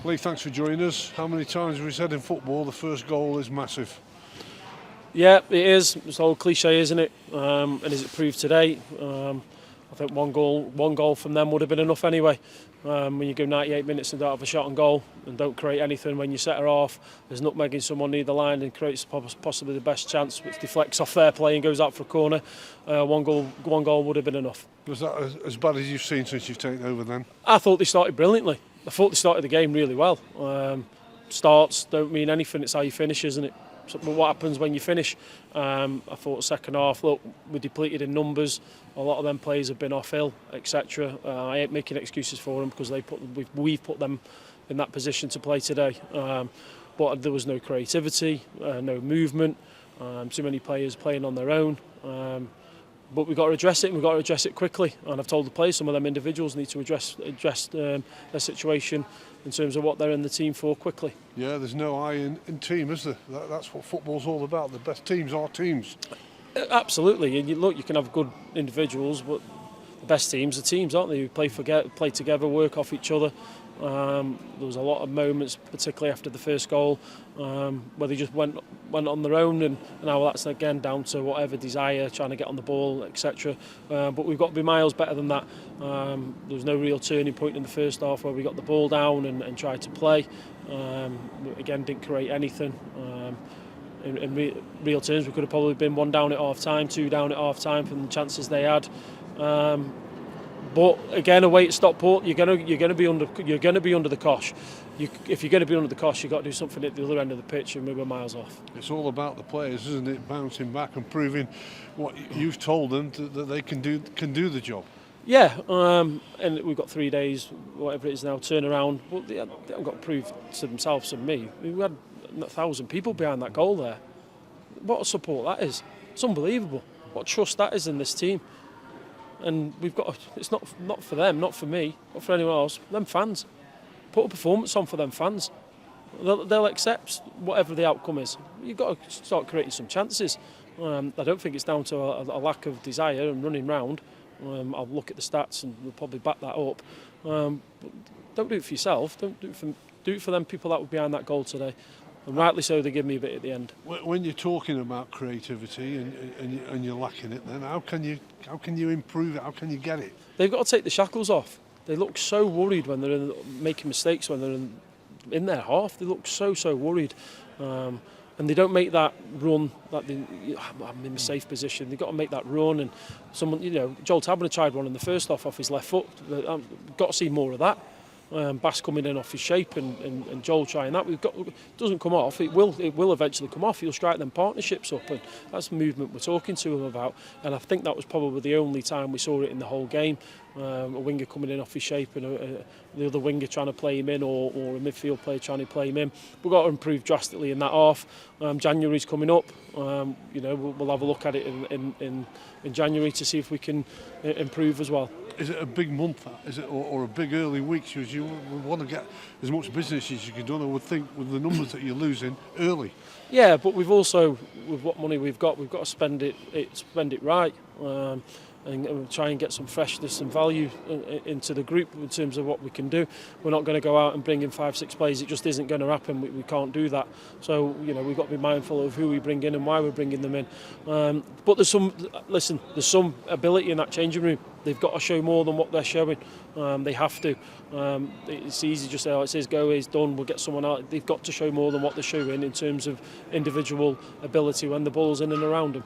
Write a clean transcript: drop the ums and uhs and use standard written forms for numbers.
Lee, thanks for joining us. How many times have we said in football the first goal is massive? Yeah, it is. It's all cliche, isn't it? And as it proved today, I think one goal from them would have been enough anyway. When you go 98 minutes and don't have a shot on goal and don't create anything when you set her off, there's nutmegging someone near the line and creates possibly the best chance, which deflects off their play and goes out for a corner. One goal would have been enough. Was that as bad as you've seen since you've taken over then? I thought they started brilliantly. I thought they started the game really well. Starts don't mean anything, it's how you finish, isn't it? So, but what happens when you finish? I thought second half, look, we're depleted in numbers. A lot of them players have been off ill, etc. I ain't making excuses for them because we've put them in that position to play today. But there was no creativity, no movement, too many players playing on their own. But we've got to address it, and we've got to address it quickly. And I've told the players, some of them individuals need to address their situation in terms of what they're in the team for quickly. Yeah, there's no I in team, is there? That's what football's all about. The best teams are teams. Absolutely. And you can have good individuals, but the best teams are teams, aren't they? Who play together, work off each other. There was a lot of moments, particularly after the first goal, where they just went on their own, and now that's again down to whatever desire, trying to get on the ball, etc. But we've got to be miles better than that. There was no real turning point in the first half where we got the ball down and tried to play. Again, didn't create anything. In real terms, we could have probably been 1 down at half time, 2 down at half time from the chances they had. But again, away at Stockport, you're going to be under the cosh. If you're going to be under the cosh, you've got to do something at the other end of the pitch, and we were miles off. It's all about the players, isn't it? Bouncing back and proving what you've told them that they can do the job. Yeah, and we've got 3 days, whatever it is now, turn around. Well, they haven't got to prove to themselves and me. We had 1,000 people behind that goal there. What a support that is! It's unbelievable. What trust that is in this team. And we've got it's not for them, not for me, not for anyone else. Them fans, put a performance on for them fans. They'll accept whatever the outcome is. You've got to start creating some chances. I don't think it's down to a lack of desire and running round. I'll look at the stats and we'll probably back that up. But don't do it for yourself. Don't do it for them people that were behind that goal today. And rightly so, they give me a bit at the end. When you're talking about creativity and you're lacking it, then how can you improve it? How can you get it? They've got to take the shackles off. They look so worried when they're making mistakes when they're in their half. They look so worried, and they don't make that run. I'm in a safe position. They've got to make that run. And someone, Joel Taberner tried one in the first half off his left foot. Got to see more of that. Bass coming in off his shape and Joel trying that. Doesn't come off. It will eventually come off. He'll strike them partnerships up, and that's the movement we're talking to him about. And I think that was probably the only time we saw it in the whole game. A winger coming in off his shape and the other winger trying to play him in, or a midfield player trying to play him in. We've got to improve drastically in that half. January's coming up. We'll have a look at it in January to see if we can improve as well. Is it a big month, is it, or a big early week? Because you want to get as much business as you can do, I would think, with the numbers that you're losing early. Yeah, but we've also, with what money we've got to spend it right. And try and get some freshness and value into the group in terms of what we can do. We're not going to go out and bring in 5-6 players. It just isn't going to happen. We can't do that. So we've got to be mindful of who we bring in and why we're bringing them in. But there's some ability in that changing room. They've got to show more than what they're showing. They have to. It's easy just to say, it says go, it's done, we'll get someone out. They've got to show more than what they're showing in terms of individual ability when the ball's in and around them.